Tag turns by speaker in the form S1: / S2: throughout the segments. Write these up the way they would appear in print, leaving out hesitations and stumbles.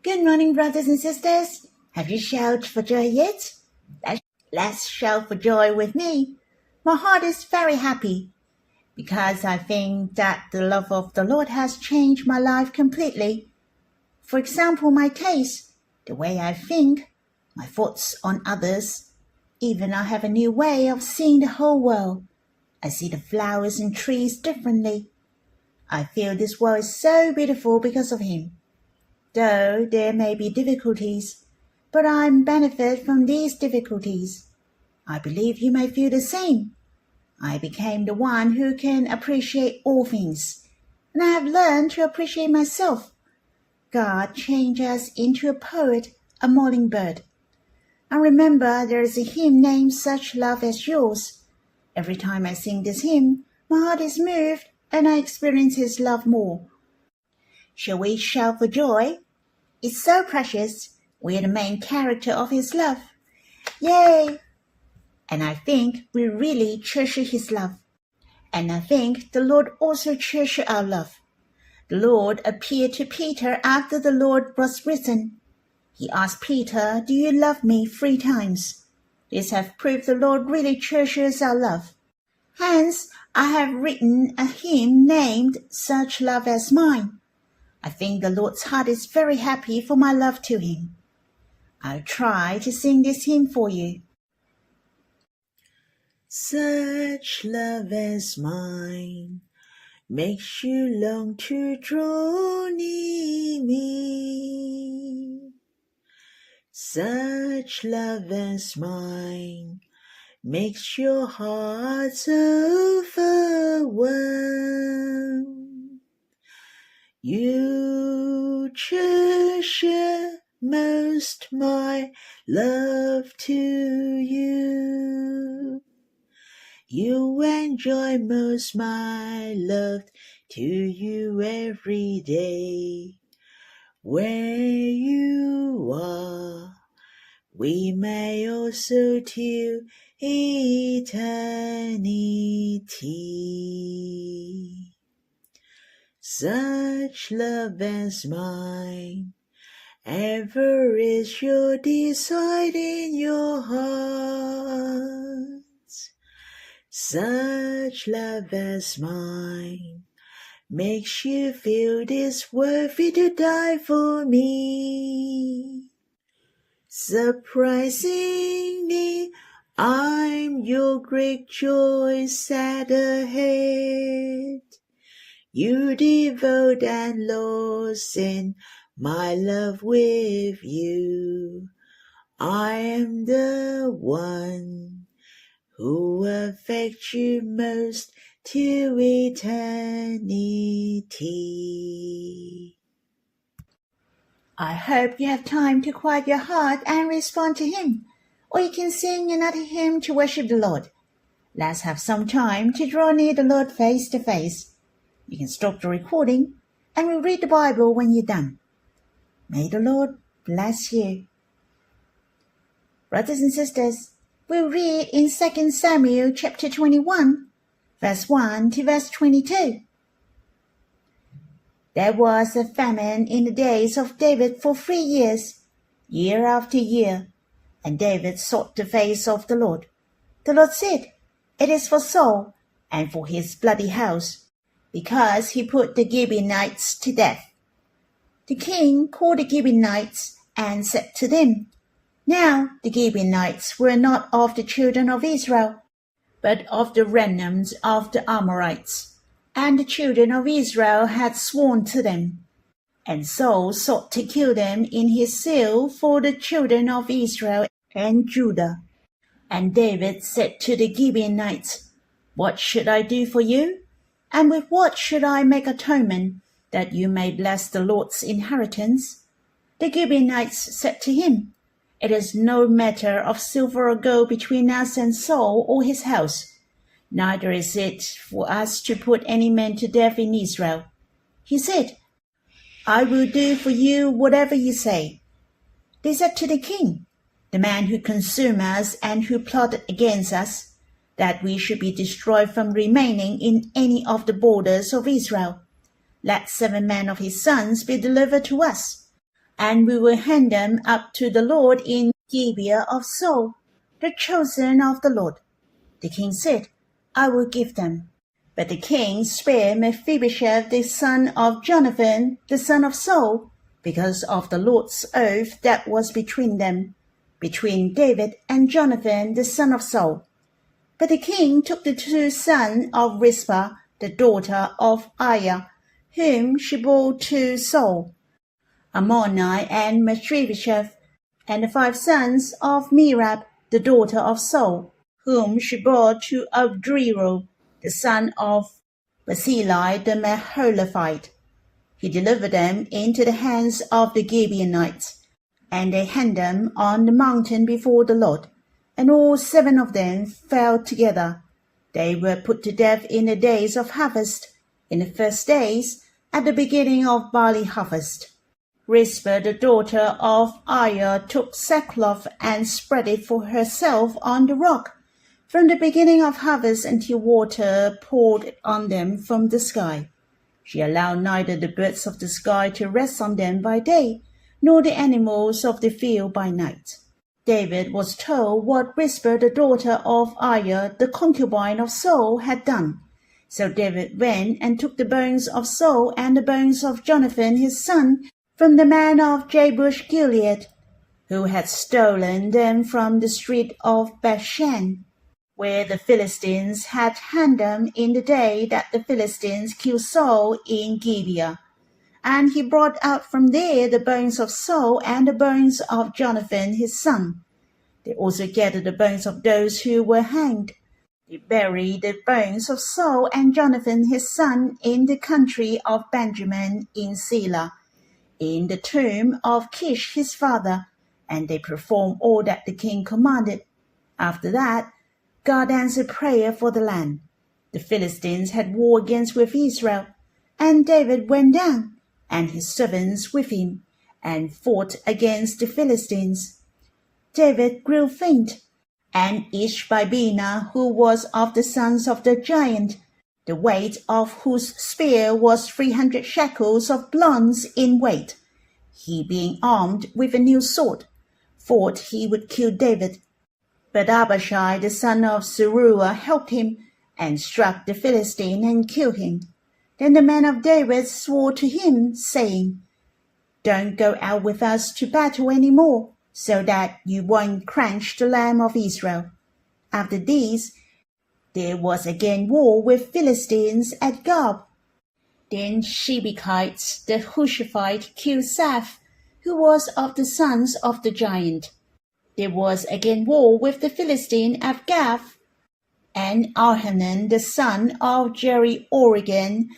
S1: Good morning, brothers and sisters. Have you shouted for joy yet? Let's shout for joy with me. My heart is very happy because I think that the love of the Lord has changed my life completely. For example, my taste, the way I think, my thoughts on others. Even I have a new way of seeing the whole world. I see the flowers and trees differently. I feel this world is so beautiful because of him. Though there may be difficulties, but I benefit from these difficulties. I believe you may feel the same. I became the one who can appreciate all things, and I have learned to appreciate myself. God changed us into a poet, a mockingbird. I remember there is a hymn named Such Love as Yours. Every time I sing this hymn, my heart is moved and I experience his love more. Shall we shout for joy? It's so precious. We are the main character of his love. Yay! And I think we really treasure his love. And I think the Lord also treasures our love. The Lord appeared to Peter after the Lord was risen. He asked Peter, "Do you love me?" 3 times. This has proved the Lord really treasures our love. Hence, I have written a hymn named Such Love as Mine. I think the Lord's heart is very happy for my love to him. I'll try to sing this hymn for you. Such love as mine makes you long to draw near me. Such love as mine makes your heart overwhelmed. You treasure most my love to you. You enjoy most my love to you every day. Where you are, we may also to eternity. Such love as mine ever is your desire in your heart. Such love as mine makes you feel this worthy to die for me. Surprisingly, I'm your great joy set ahead. You devote and lost in my love with you. I am the one who affects you most to eternity. I hope you have time to quiet your heart and respond to him, or you can sing another hymn to worship the Lord. Let's have some time to draw near the Lord face to face. You can stop the recording and we'll read the Bible when you're done. May the Lord bless you. Brothers and sisters, we'll read in 2 Samuel chapter 21, verse 1 to verse 22. There was a famine in the days of David for 3 years, year after year, and David sought the face of the Lord. The Lord said, "It is for Saul and for his bloody house, because he put the Gibeonites to death." The king called the Gibeonites and said to them, "Now the Gibeonites were not of the children of Israel, but of the remnant of the Amorites, and the children of Israel had sworn to them. And Saul sought to kill them in his zeal for the children of Israel and Judah. And David said to the Gibeonites, 'What should I do for you? And with what should I make atonement, that you may bless the Lord's inheritance?' The Gibeonites said to him, 'It is no matter of silver or gold between us and Saul or his house. Neither is it for us to put any man to death in Israel.' He said, 'I will do for you whatever you say.' They said to the king, 'The man who consumed us and who plotted against us, that we should be destroyed from remaining in any of the borders of Israel, let 7 men of his sons be delivered to us. and we will hand them up to the Lord in Gibeah of Saul, the chosen of the Lord. The king said, I will give them. But the king spared Mephibosheth the son of Jonathan, the son of Saul, because of the Lord's oath that was between them, between David and Jonathan the son of Saul. But the king took the two sons of Rizpah, the daughter of Aiah, whom she bore to Saul, Ammoni and Mephibosheth, and the 5 sons of Merab, the daughter of Saul, whom she bore to Abdriel, the son of Barzillai the Meholathite. He delivered them into the hands of the Gibeonites, and they hanged them on the mountain before the Lord, and all 7 of them fell together. They were put to death in the days of harvest, in the first days, at the beginning of barley harvest. Rizpah the daughter of Aiah took sackcloth and spread it for herself on the rock, from the beginning of harvest until water poured on them from the sky. She allowed neither the birds of the sky to rest on them by day, nor the animals of the field by night. David was told what Rizpah the daughter of Aiah, the concubine of Saul, had done. So David went and took the bones of Saul and the bones of Jonathan his son from the man of Jabesh Gilead, who had stolen them from the street of Bethshan, where the Philistines had hanged them in the day that the Philistines killed Saul in Gibeah. And he brought out from there the bones of Saul and the bones of Jonathan his son. They also gathered the bones of those who were hanged. They buried the bones of Saul and Jonathan his son in the country of Benjamin in Selah, in the tomb of Kish his father, and they performed all that the king commanded. After that, God answered prayer for the land. The Philistines had war against with Israel, and David went down, and his servants with him, and fought against the Philistines. David grew faint, and Ishbi-benob, who was of the sons of the giant, the weight of whose spear was 300 shekels of bronze in weight, he being armed with a new sword, thought he would kill David. But Abishai the son of Zeruiah helped him, and struck the Philistine and killed him. Then the men of David swore to him, saying, Don't go out with us to battle any more, so that you won't crush the lamb of Israel. After these, there was again war with Philistines at Gob. Then Gibeonites the Hushathite killed Saph, who was of the sons of the giant. There was again war with the Philistine at Gath, and Elhanan the son of Jerioregan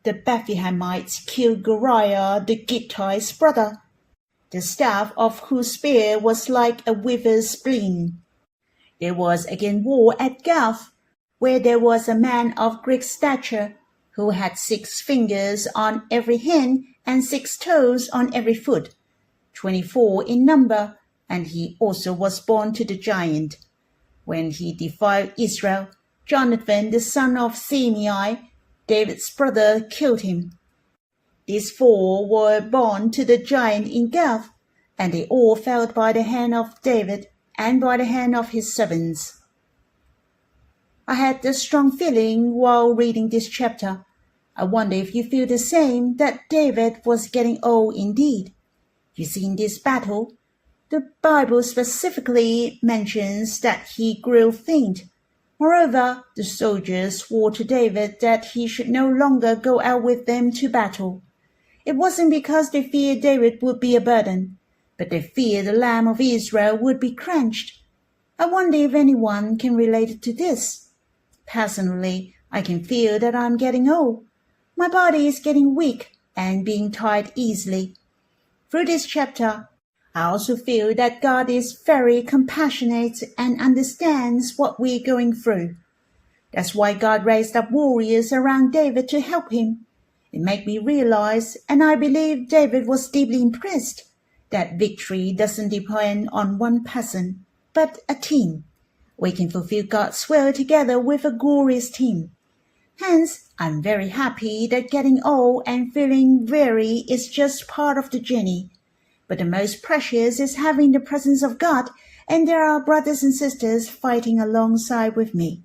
S1: the Bethlehemites killed Goriah the Gittite's brother, the staff of whose spear was like a withered spleen. There was again war at Gath, where there was a man of great stature, who had 6 fingers on every hand and 6 toes on every foot, 24 in number, and he also was born to the giant. When he defiled Israel, Jonathan the son of Shimei, David's brother, killed him. These 4 were born to the giant in Gath, and they all fell by the hand of David and by the hand of his servants. I had a strong feeling while reading this chapter. I wonder if you feel the same, that David was getting old indeed. You see, in this battle, the Bible specifically mentions that he grew faint. Moreover, the soldiers swore to David that he should no longer go out with them to battle. It wasn't because they feared David would be a burden, but they feared the Lamb of Israel would be crushed. I wonder if anyone can relate to this. Personally, I can feel that I'm getting old. My body is getting weak and being tired easily. Through this chapter, I also feel that God is very compassionate and understands what we're going through. That's why God raised up warriors around David to help him. It made me realize, and I believe David was deeply impressed, that victory doesn't depend on one person, but a team. We can fulfill God's will together with a glorious team. Hence, I'm very happy that getting old and feeling weary is just part of the journey. but the most precious is having the presence of God, and there are brothers and sisters fighting alongside with me.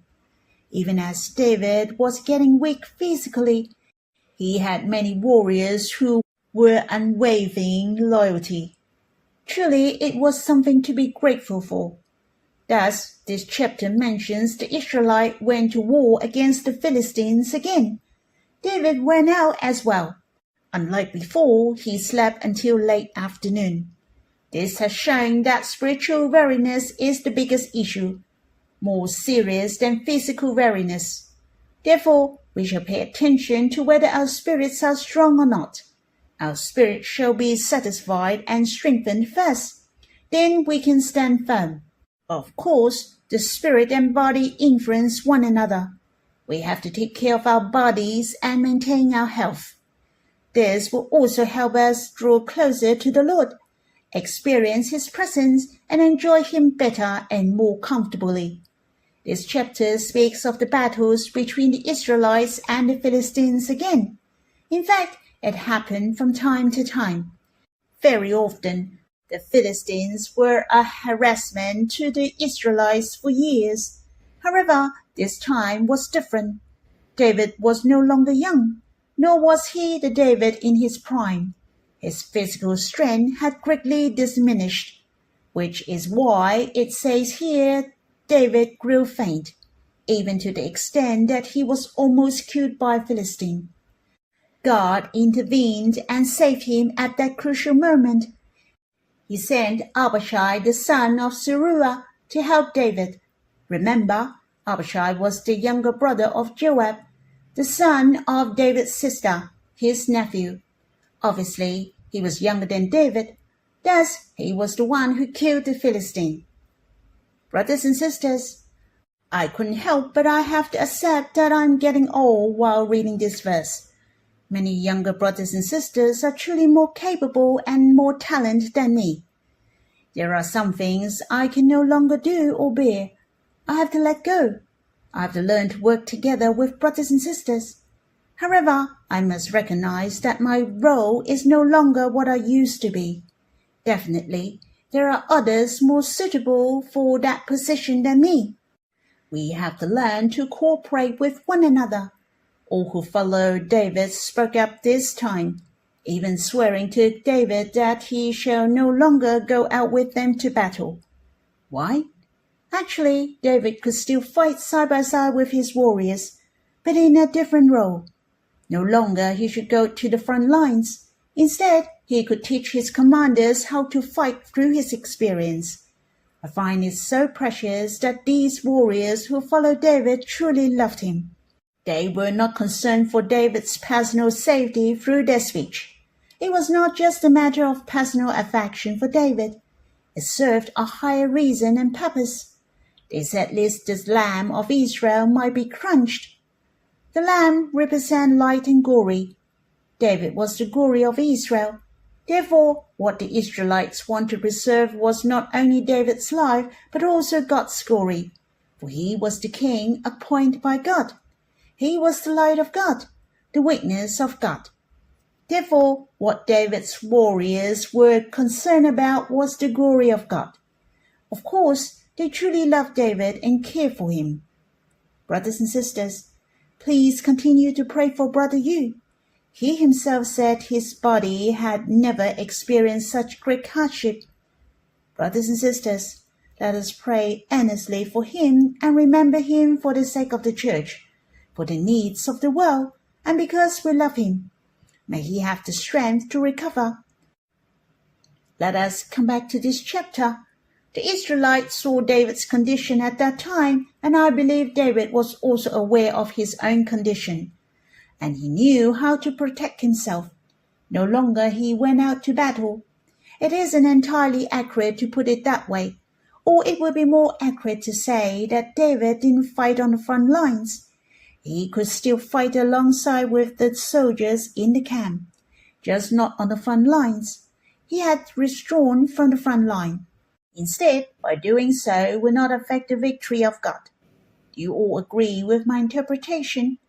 S1: Even as David was getting weak physically, he had many warriors who were unwavering loyalty. Truly, it was something to be grateful for. Thus, this chapter mentions the Israelites went to war against the Philistines again. David went out as well. Unlike before, he slept until late afternoon. This has shown that spiritual weariness is the biggest issue, more serious than physical weariness. Therefore, we shall pay attention to whether our spirits are strong or not. Our spirit shall be satisfied and strengthened first. Then we can stand firm. Of course, the spirit and body influence one another. We have to take care of our bodies and maintain our health. This will also help us draw closer to the Lord, experience His presence, and enjoy Him better and more comfortably. This chapter speaks of the battles between the Israelites and the Philistines again. In fact, it happened from time to time. Very often, the Philistines were a harassment to the Israelites for years. However, this time was different. David was no longer young, nor was he the David in his prime. His physical strength had greatly diminished, which is why it says here David grew faint, even to the extent that he was almost killed by a Philistine. God intervened and saved him at that crucial moment. He sent Abishai, the son of Zeruiah, to help David. Remember, Abishai was the younger brother of Joab, the son of David's sister, his nephew. Obviously, he was younger than David. Thus, he was the one who killed the Philistine. Brothers and sisters, I couldn't help but I have to accept that I'm getting old while reading this verse. Many younger brothers and sisters are truly more capable and more talented than me. There are some things I can no longer do or bear. I have to let go. I have to learn to work together with brothers and sisters. However, I must recognize that my role is no longer what I used to be. Definitely, there are others more suitable for that position than me. We have to learn to cooperate with one another. All who followed David spoke up this time, even swearing to David that he shall no longer go out with them to battle. Why? Actually, David could still fight side by side with his warriors, but in a different role. No longer he should go to the front lines. Instead, he could teach his commanders how to fight through his experience. I find it so precious that these warriors who followed David truly loved him. They were not concerned for David's personal safety through their speech. It was not just a matter of personal affection for David. It served a higher reason and purpose. They said lest the lamb of Israel might be crushed. The lamb represents light and glory. David was the glory of Israel. Therefore, what the Israelites wanted to preserve was not only David's life, but also God's glory, for he was the king appointed by God. He was the light of God, the witness of God. Therefore, what David's warriors were concerned about was the glory of God. Of course, they truly loved David and cared for him. Brothers and sisters, please continue to pray for Brother Yu. He himself said his body had never experienced such great hardship. Brothers and sisters, let us pray earnestly for him and remember him for the sake of the church, for the needs of the world, and because we love him. May he have the strength to recover. Let us come back to this chapter. The Israelites saw David's condition at that time, and I believe David was also aware of his own condition, and he knew how to protect himself. No longer he went out to battle. It isn't entirely accurate to put it that way, or it would be more accurate to say that David didn't fight on the front lines. He could still fight alongside with the soldiers in the camp, just not on the front lines. He had withdrawn from the front line. Instead, by doing so will not affect the victory of God. Do you all agree with my interpretation?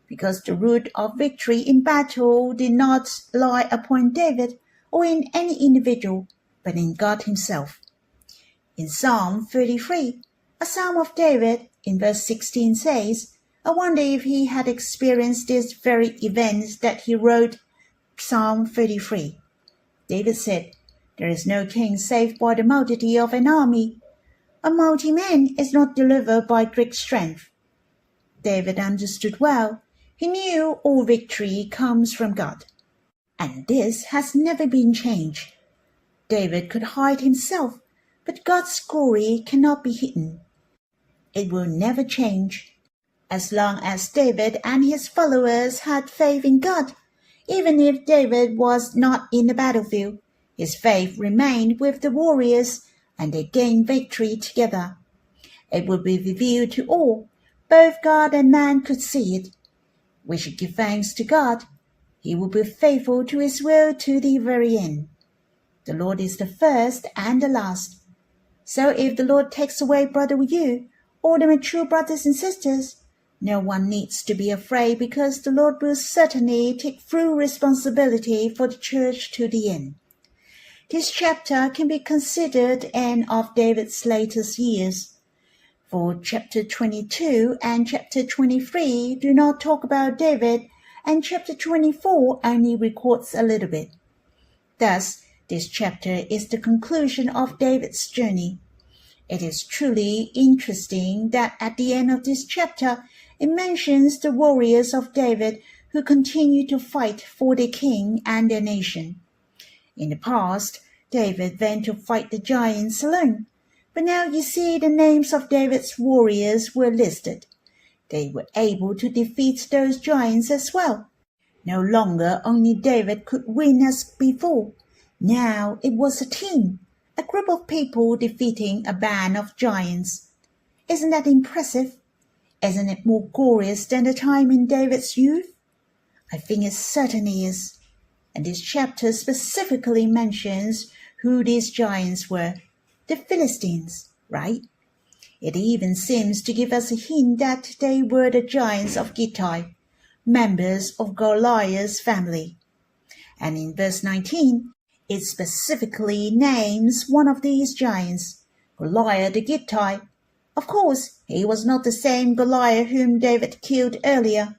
S1: Because the root of victory in battle did not lie upon David or in any individual, but in God himself. In Psalm 33, a Psalm of David, in verse 16 says, I wonder if he had experienced these very events that he wrote Psalm 33. David said, There is no king saved by the multitude of an army. A mighty man is not delivered by great strength. David understood well. He knew all victory comes from God. And this has never been changed. David could hide himself, but God's glory cannot be hidden. It will never change. As long as David and his followers had faith in God, even if David was not in the battlefield, his faith remained with the warriors, and they gained victory together. It would be revealed to all. Both God and man could see it. We should give thanks to God. He will be faithful to his will to the very end. The Lord is the first and the last. So if the Lord takes away Brother Yu, or the mature brothers and sisters, no one needs to be afraid, because the Lord will certainly take full responsibility for the church to the end. This chapter can be considered the end of David's latest years. For chapter 22 and chapter 23 do not talk about David, and chapter 24 only records a little bit. Thus, this chapter is the conclusion of David's journey. It is truly interesting that at the end of this chapter, it mentions the warriors of David who continue to fight for their king and their nation. In the past, David went to fight the giants alone, but now you see the names of David's warriors were listed. They were able to defeat those giants as well. No longer only David could win as before. Now it was a team, a group of people defeating a band of giants. Isn't that impressive? Isn't it more glorious than the time in David's youth? I think it certainly is. And this chapter specifically mentions who these giants were. The Philistines, right? It even seems to give us a hint that they were the giants of Gibeonites, members of Goliath's family. And in verse 19, it specifically names one of these giants, Goliath the Gibeonite. Of course, he was not the same Goliath whom David killed earlier.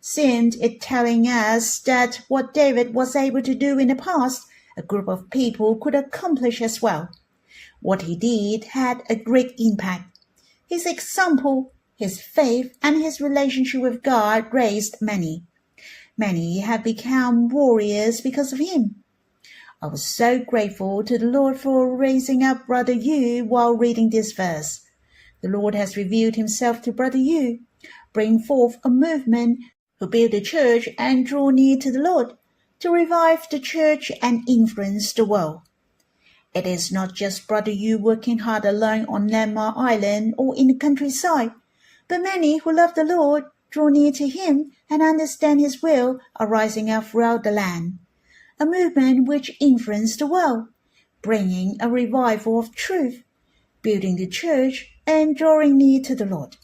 S1: Seemed it telling us that what David was able to do in the past, a group of people could accomplish as well. What he did had a great impact. His example, his faith, and his relationship with God raised many. Many have become warriors because of him. I was so grateful to the Lord for raising up Brother Yu while reading this verse. The Lord has revealed himself to Brother Yu, bring forth a movement who build the church and draw near to the Lord, to revive the church and influence the world. It is not just Brother Yu working hard alone on Landmark Island or in the countryside, but many who love the Lord, draw near to him, and understand his will are rising up throughout the land. A movement which influenced the world, bringing a revival of truth, building the church, and drawing near to the Lord.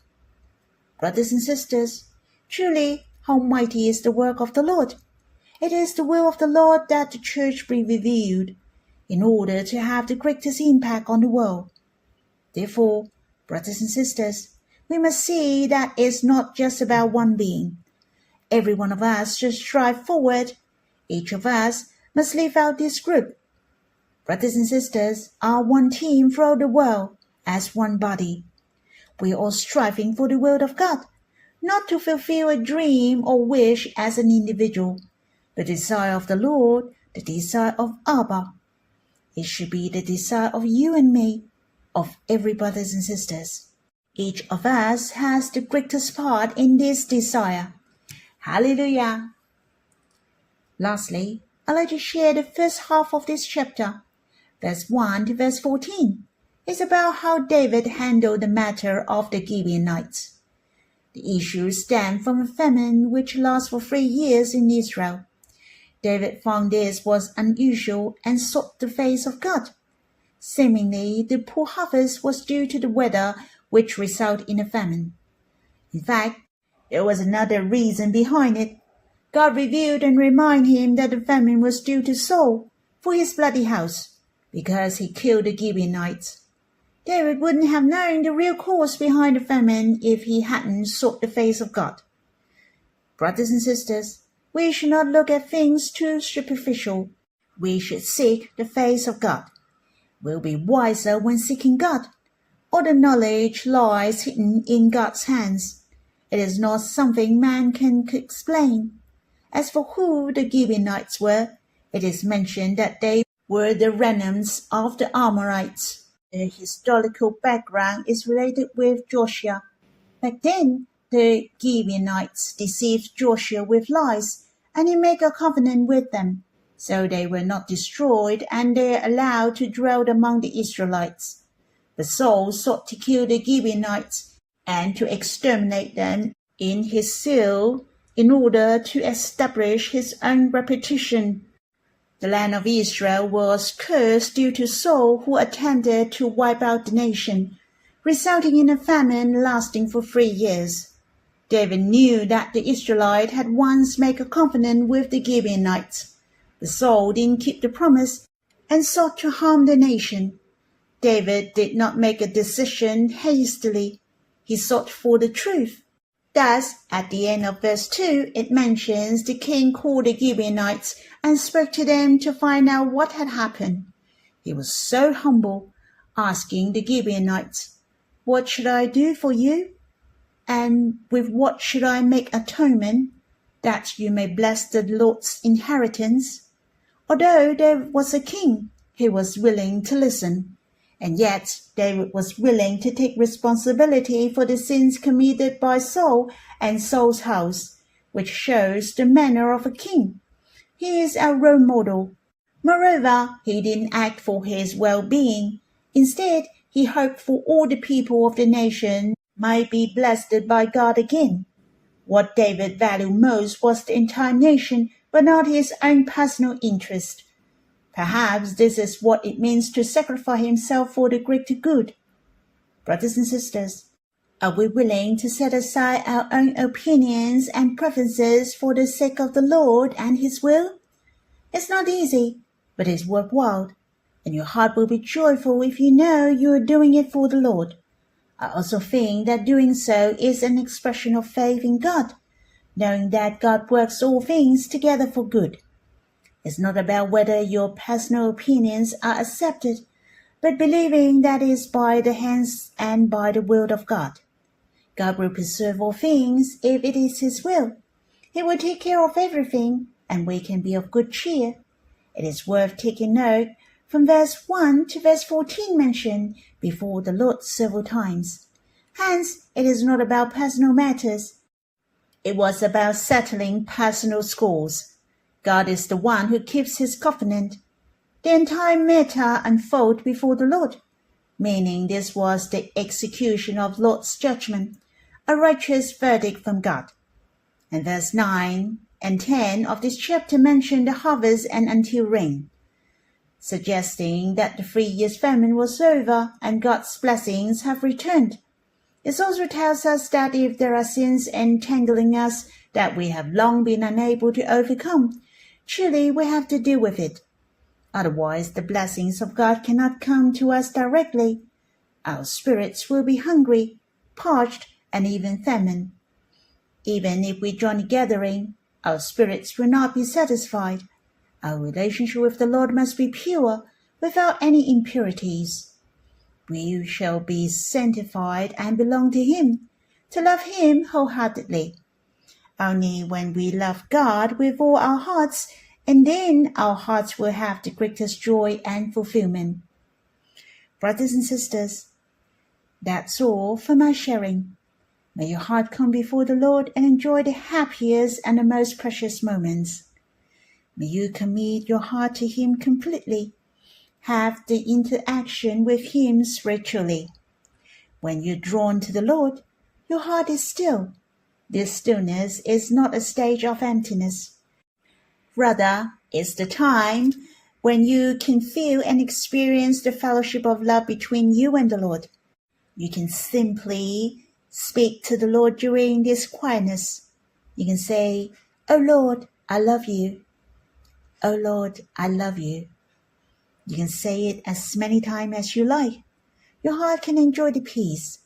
S1: Brothers and sisters, truly, how mighty is the work of the Lord! It is the will of the Lord that the church be revealed, in order to have the greatest impact on the world. Therefore, brothers and sisters, we must see that it's not just about one being. Every one of us should strive forward. Each of us must live out this group. Brothers and sisters are one team throughout the world, as one body. We are all striving for the will of God, not to fulfill a dream or wish as an individual, but the desire of the Lord, the desire of Abba. It should be the desire of you and me, of every brothers and sisters. Each of us has the greatest part in this desire. Hallelujah! Lastly, I'd like to share the first half of this chapter, verse 1 to verse 14. It's about how David handled the matter of the Gibeonites. The issue stemmed from a famine which lasted for 3 years in Israel. David found this was unusual and sought the face of God. Seemingly, the poor harvest was due to the weather, which resulted in a famine. In fact, there was another reason behind it. God revealed and reminded him that the famine was due to Saul, for his bloody house, because he killed the Gibeonites. David wouldn't have known the real cause behind the famine if he hadn't sought the face of God. Brothers and sisters, we should not look at things too superficial. We should seek the face of God. We'll be wiser when seeking God. All the knowledge lies hidden in God's hands. It is not something man can explain. As for who the Gibeonites were, it is mentioned that they were the remnants of the Amorites. The historical background is related with Joshua. Back then, the Gibeonites deceived Joshua with lies, and he made a covenant with them. So they were not destroyed, and they are allowed to dwell among the Israelites. But Saul sought to kill the Gibeonites and to exterminate them in his zeal in order to establish his own reputation. The land of Israel was cursed due to Saul, who attempted to wipe out the nation, resulting in a famine lasting for 3 years. David knew that the Israelites had once made a covenant with the Gibeonites, but Saul didn't keep the promise and sought to harm the nation. David did not make a decision hastily. He sought for the truth. Thus, at the end of verse 2, it mentions the king called the Gibeonites and spoke to them to find out what had happened. He was so humble, asking the Gibeonites, "What should I do for you? And with what should I make atonement, that you may bless the Lord's inheritance?" Although David was a king, he was willing to listen. And yet David was willing to take responsibility for the sins committed by Saul and Saul's house, which shows the manner of a king. He is our role model. Moreover, he didn't act for his well-being. Instead, he hoped for all the people of the nation might be blessed by God again. What David valued most was the entire nation, but not his own personal interest. Perhaps this is what it means to sacrifice himself for the greater good. Brothers and sisters, are we willing to set aside our own opinions and preferences for the sake of the Lord and His will? It's not easy, but it's worthwhile, and your heart will be joyful if you know you are doing it for the Lord. I also think that doing so is an expression of faith in God, knowing that God works all things together for good. It's not about whether your personal opinions are accepted, but believing that it is by the hands and by the will of God. God will preserve all things if it is His will. He will take care of everything, and we can be of good cheer. It is worth taking note from verse 1 to verse 14 mentioned before the Lord several times. Hence, it is not about personal matters. It was about settling personal scores. God is the one who keeps His covenant. The entire matter unfolded before the Lord, meaning this was the execution of Lord's judgment, a righteous verdict from God. And verse 9 and 10 of this chapter mention the harvest and until rain, suggesting that the 3 years famine was over and God's blessings have returned. It also tells us that if there are sins entangling us that we have long been unable to overcome, surely we have to deal with it. Otherwise, the blessings of God cannot come to us directly. Our spirits will be hungry, parched, and even famine. Even if we join a gathering, our spirits will not be satisfied. Our relationship with the Lord must be pure, without any impurities. We shall be sanctified and belong to Him, to love Him wholeheartedly. Only when we love God with all our hearts, and then our hearts will have the greatest joy and fulfillment. Brothers and sisters, that's all for my sharing. May your heart come before the Lord and enjoy the happiest and the most precious moments. May you commit your heart to Him completely. Have the interaction with Him spiritually. When you're drawn to the Lord, your heart is still. This stillness is not a stage of emptiness. Rather, it's the time when you can feel and experience the fellowship of love between you and the Lord. You can simply speak to the Lord during this quietness. You can say, "Oh Lord, I love you. Oh Lord, I love you." You can say it as many times as you like. Your heart can enjoy the peace.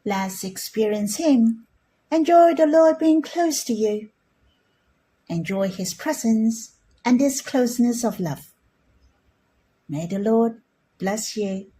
S1: Let's experience Him. Enjoy the Lord being close to you. Enjoy His presence and this closeness of love. May the Lord bless you.